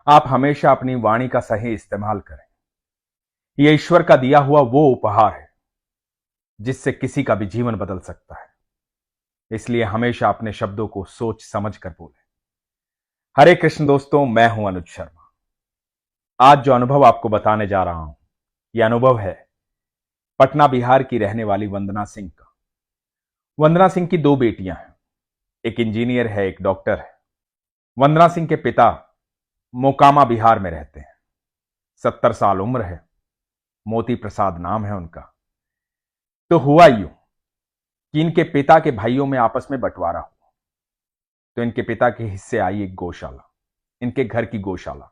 आप हमेशा अपनी वाणी का सही इस्तेमाल करें। यह ईश्वर का दिया हुआ वो उपहार है जिससे किसी का भी जीवन बदल सकता है। इसलिए हमेशा अपने शब्दों को सोच समझ कर बोलें। हरे कृष्ण दोस्तों, मैं हूं अनुज शर्मा। आज जो अनुभव आपको बताने जा रहा हूं, यह अनुभव है पटना बिहार की रहने वाली वंदना सिंह का। वंदना सिंह की दो बेटियां हैं, एक इंजीनियर है, एक डॉक्टर है। वंदना सिंह के पिता मोकामा बिहार में रहते हैं। 70 साल उम्र है। मोती प्रसाद नाम है उनका। तो हुआ यूं कि इनके पिता के भाइयों में आपस में बंटवारा हुआ। तो इनके पिता के हिस्से आई एक गौशाला, इनके घर की गौशाला,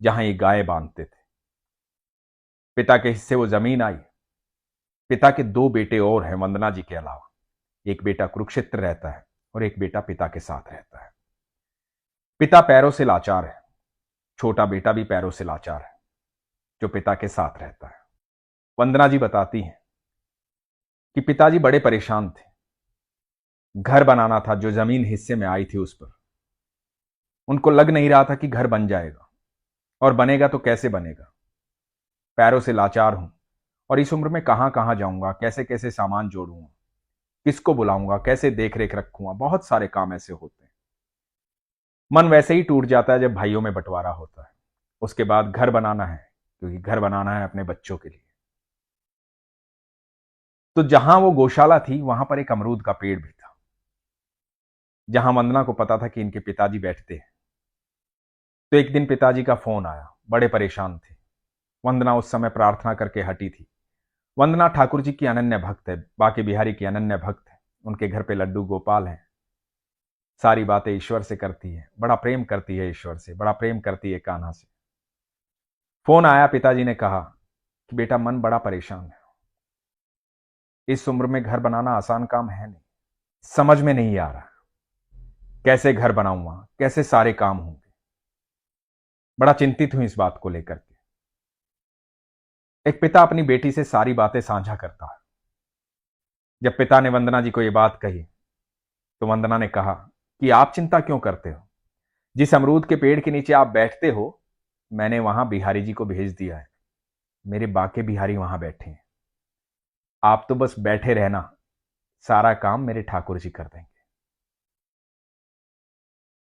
जहां ये गाय बांधते थे। पिता के हिस्से वो जमीन आई। पिता के दो बेटे और हैं वंदना जी के अलावा। एक बेटा कुरुक्षेत्र रहता है और एक बेटा पिता के साथ रहता है। पिता पैरों से लाचार है। छोटा बेटा भी पैरों से लाचार है, जो पिता के साथ रहता है। वंदना जी बताती हैं कि पिताजी बड़े परेशान थे। घर बनाना था जो जमीन हिस्से में आई थी उस पर। उनको लग नहीं रहा था कि घर बन जाएगा, और बनेगा तो कैसे बनेगा। पैरों से लाचार हूं और इस उम्र में कहां कहां जाऊंगा, कैसे कैसे सामान जोड़ूंगा, किसको बुलाऊंगा, कैसे देख रेख रखूंगा। बहुत सारे काम ऐसे होते हैं। मन वैसे ही टूट जाता है जब भाइयों में बंटवारा होता है। उसके बाद घर बनाना है, क्योंकि घर बनाना है अपने बच्चों के लिए। तो जहां वो गौशाला थी वहां पर एक अमरूद का पेड़ भी था, जहां वंदना को पता था कि इनके पिताजी बैठते हैं। तो एक दिन पिताजी का फोन आया, बड़े परेशान थे। वंदना उस समय प्रार्थना करके हटी थी। वंदना ठाकुर जी की अनन्य भक्त है, बाके बिहारी की अनन्य भक्त है। उनके घर पे लड्डू गोपाल हैं। सारी बातें ईश्वर से करती है, बड़ा प्रेम करती है ईश्वर से, बड़ा प्रेम करती है कान्हा से। फोन आया, पिताजी ने कहा कि बेटा मन बड़ा परेशान है। इस उम्र में घर बनाना आसान काम है नहीं। समझ में नहीं आ रहा कैसे घर बनाऊंगा, कैसे सारे काम होंगे। बड़ा चिंतित हूं इस बात को लेकर के। एक पिता अपनी बेटी से सारी बातें साझा करता है। जब पिता ने वंदना जी को यह बात कही तो वंदना ने कहा कि आप चिंता क्यों करते हो। जिस अमरूद के पेड़ के नीचे आप बैठते हो, मैंने वहां बिहारी जी को भेज दिया है। मेरे बाके बिहारी वहां बैठे हैं। आप तो बस बैठे रहना, सारा काम मेरे ठाकुर जी कर देंगे।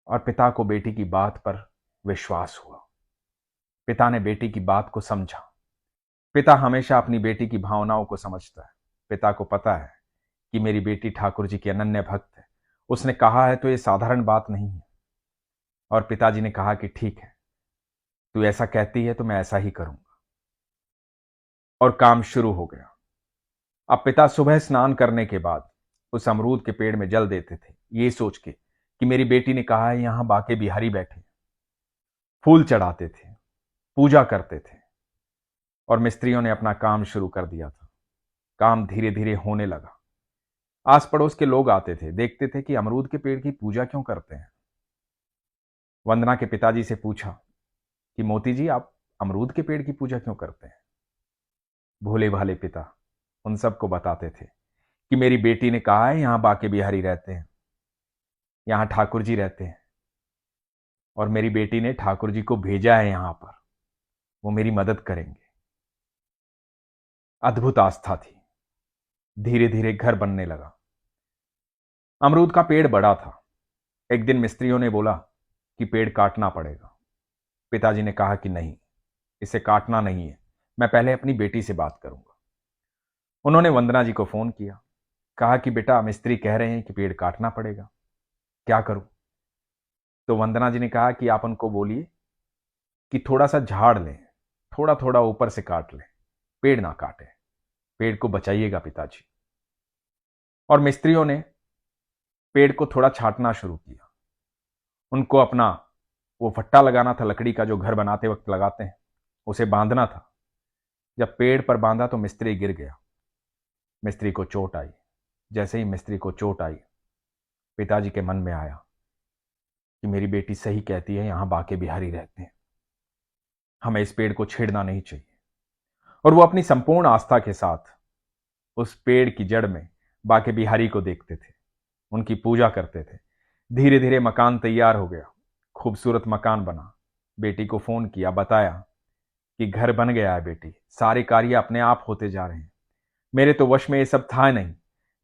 और पिता को बेटी की बात पर विश्वास हुआ। पिता ने बेटी की बात को समझा। पिता हमेशा अपनी बेटी की भावनाओं को समझता है। पिता को पता है कि मेरी बेटी ठाकुर जी की अनन्य भक्त है। उसने कहा है तो यह साधारण बात नहीं है। और पिताजी ने कहा कि ठीक है, तू ऐसा कहती है तो मैं ऐसा ही करूंगा। और काम शुरू हो गया। अब पिता सुबह स्नान करने के बाद उस अमरूद के पेड़ में जल देते थे, ये सोच के कि मेरी बेटी ने कहा है यहां बाके बिहारी बैठे। फूल चढ़ाते थे, पूजा करते थे। और मिस्त्रियों ने अपना काम शुरू कर दिया था। काम धीरे धीरे होने लगा। आस पड़ोस के लोग आते थे, देखते थे कि अमरूद के पेड़ की पूजा क्यों करते हैं। वंदना के पिताजी से पूछा कि मोती जी, आप अमरूद के पेड़ की पूजा क्यों करते हैं। भोले भाले पिता उन सबको बताते थे कि मेरी बेटी ने कहा है यहां बाके बिहारी रहते हैं, यहां ठाकुर जी रहते हैं, और मेरी बेटी ने ठाकुर जी को भेजा है यहां पर, वो मेरी मदद करेंगे। अद्भुत आस्था थी। धीरे धीरे घर बनने लगा। अमरूद का पेड़ बड़ा था। एक दिन मिस्त्रियों ने बोला कि पेड़ काटना पड़ेगा। पिताजी ने कहा कि नहीं, इसे काटना नहीं है, मैं पहले अपनी बेटी से बात करूंगा। उन्होंने वंदना जी को फोन किया। कहा कि बेटा, मिस्त्री कह रहे हैं कि पेड़ काटना पड़ेगा, क्या करूं। तो वंदना जी ने कहा कि आप उनको बोलिए कि थोड़ा सा झाड़ लें, थोड़ा थोड़ा ऊपर से काट लें, पेड़ ना काटे, पेड़ को बचाइएगा पिताजी। और मिस्त्रियों ने पेड़ को थोड़ा छाटना शुरू किया। उनको अपना वो फट्टा लगाना था, लकड़ी का, जो घर बनाते वक्त लगाते हैं, उसे बांधना था। जब पेड़ पर बांधा तो मिस्त्री गिर गया। मिस्त्री को चोट आई। जैसे ही मिस्त्री को चोट आई, पिताजी के मन में आया कि मेरी बेटी सही कहती है, यहां बाके बिहारी रहते हैं, हमें इस पेड़ को छेड़ना नहीं चाहिए। और वो अपनी संपूर्ण आस्था के साथ उस पेड़ की जड़ में बाके बिहारी को देखते थे, उनकी पूजा करते थे। धीरे धीरे मकान तैयार हो गया। खूबसूरत मकान बना। बेटी को फोन किया, बताया कि घर बन गया है बेटी, सारे कार्य अपने आप होते जा रहे हैं। मेरे तो वश में ये सब था नहीं,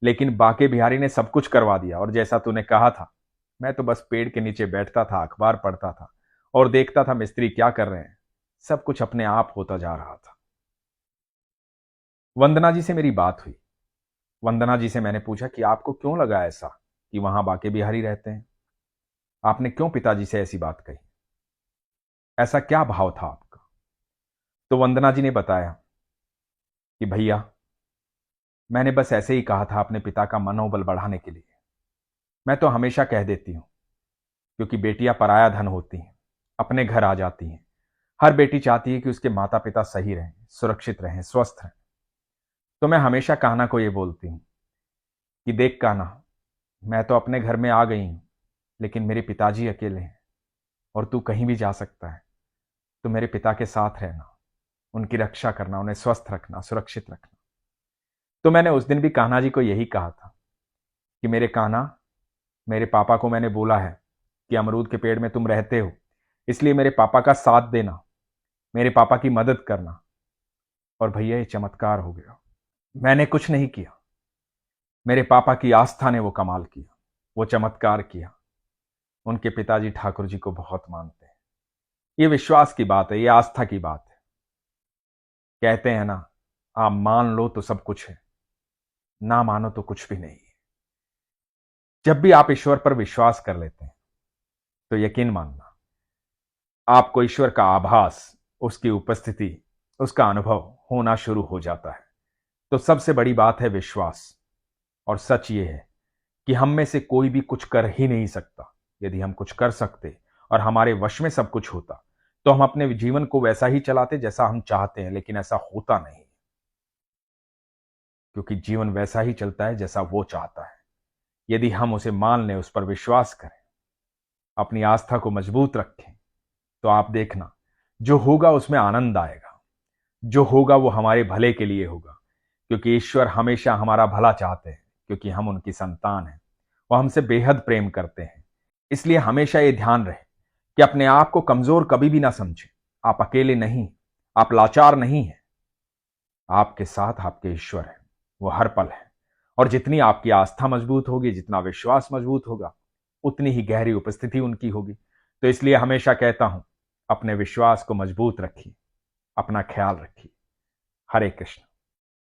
लेकिन बाके बिहारी ने सब कुछ करवा दिया। और जैसा तूने कहा था, मैं तो बस पेड़ के नीचे बैठता था, अखबार पढ़ता था और देखता था मिस्त्री क्या कर रहे हैं। सब कुछ अपने आप होता जा रहा था। वंदना जी से मेरी बात हुई। वंदना जी से मैंने पूछा कि आपको क्यों लगा ऐसा कि वहां बाके बिहारी रहते हैं? आपने क्यों पिताजी से ऐसी बात कही? ऐसा क्या भाव था आपका? तो वंदना जी ने बताया कि भैया, मैंने बस ऐसे ही कहा था अपने पिता का मनोबल बढ़ाने के लिए। मैं तो हमेशा कह देती हूं, क्योंकि बेटियां पराया धन होती हैं, अपने घर आ जाती हैं। हर बेटी चाहती है कि उसके माता पिता सही रहें, सुरक्षित रहें, स्वस्थ रहें। तो मैं हमेशा कान्हा को यह बोलती हूं कि देख कान्हा, मैं तो अपने घर में आ गई हूं, लेकिन मेरे पिताजी अकेले हैं और तू कहीं भी जा सकता है। तो मेरे पिता के साथ रहना, उनकी रक्षा करना, उन्हें स्वस्थ रखना, सुरक्षित रखना। तो मैंने उस दिन भी कान्हा जी को यही कहा था कि मेरे कान्हा, मेरे पापा को मैंने बोला है कि अमरूद के पेड़ में तुम रहते हो, इसलिए मेरे पापा का साथ देना, मेरे पापा की मदद करना। और भैया, ये चमत्कार हो गया। मैंने कुछ नहीं किया, मेरे पापा की आस्था ने वो कमाल किया, वो चमत्कार किया। उनके पिताजी ठाकुर जी को बहुत मानते हैं। ये विश्वास की बात है, ये आस्था की बात है। कहते हैं ना, आप मान लो तो सब कुछ है, ना मानो तो कुछ भी नहीं है। जब भी आप ईश्वर पर विश्वास कर लेते हैं तो यकीन मानना, आपको ईश्वर का आभास, उसकी उपस्थिति, उसका अनुभव होना शुरू हो जाता है। तो सबसे बड़ी बात है विश्वास। और सच ये है कि हम में से कोई भी कुछ कर ही नहीं सकता। यदि हम कुछ कर सकते और हमारे वश में सब कुछ होता, तो हम अपने जीवन को वैसा ही चलाते जैसा हम चाहते हैं, लेकिन ऐसा होता नहीं, क्योंकि जीवन वैसा ही चलता है जैसा वो चाहता है। यदि हम उसे मान लें, उस पर विश्वास करें, अपनी आस्था को मजबूत रखें, तो आप देखना, जो होगा उसमें आनंद आएगा। जो होगा वो हमारे भले के लिए होगा, क्योंकि ईश्वर हमेशा हमारा भला चाहते हैं, क्योंकि हम उनकी संतान हैं। वो हमसे बेहद प्रेम करते हैं। इसलिए हमेशा ये ध्यान रहे कि अपने आप को कमजोर कभी भी ना समझें। आप अकेले नहीं, आप लाचार नहीं हैं। आपके साथ आपके ईश्वर हैं, वो हर पल है। और जितनी आपकी आस्था मजबूत होगी, जितना विश्वास मजबूत होगा, उतनी ही गहरी उपस्थिति उनकी होगी। तो इसलिए हमेशा कहता हूं, अपने विश्वास को मजबूत रखिए, अपना ख्याल रखिए। हरे कृष्ण।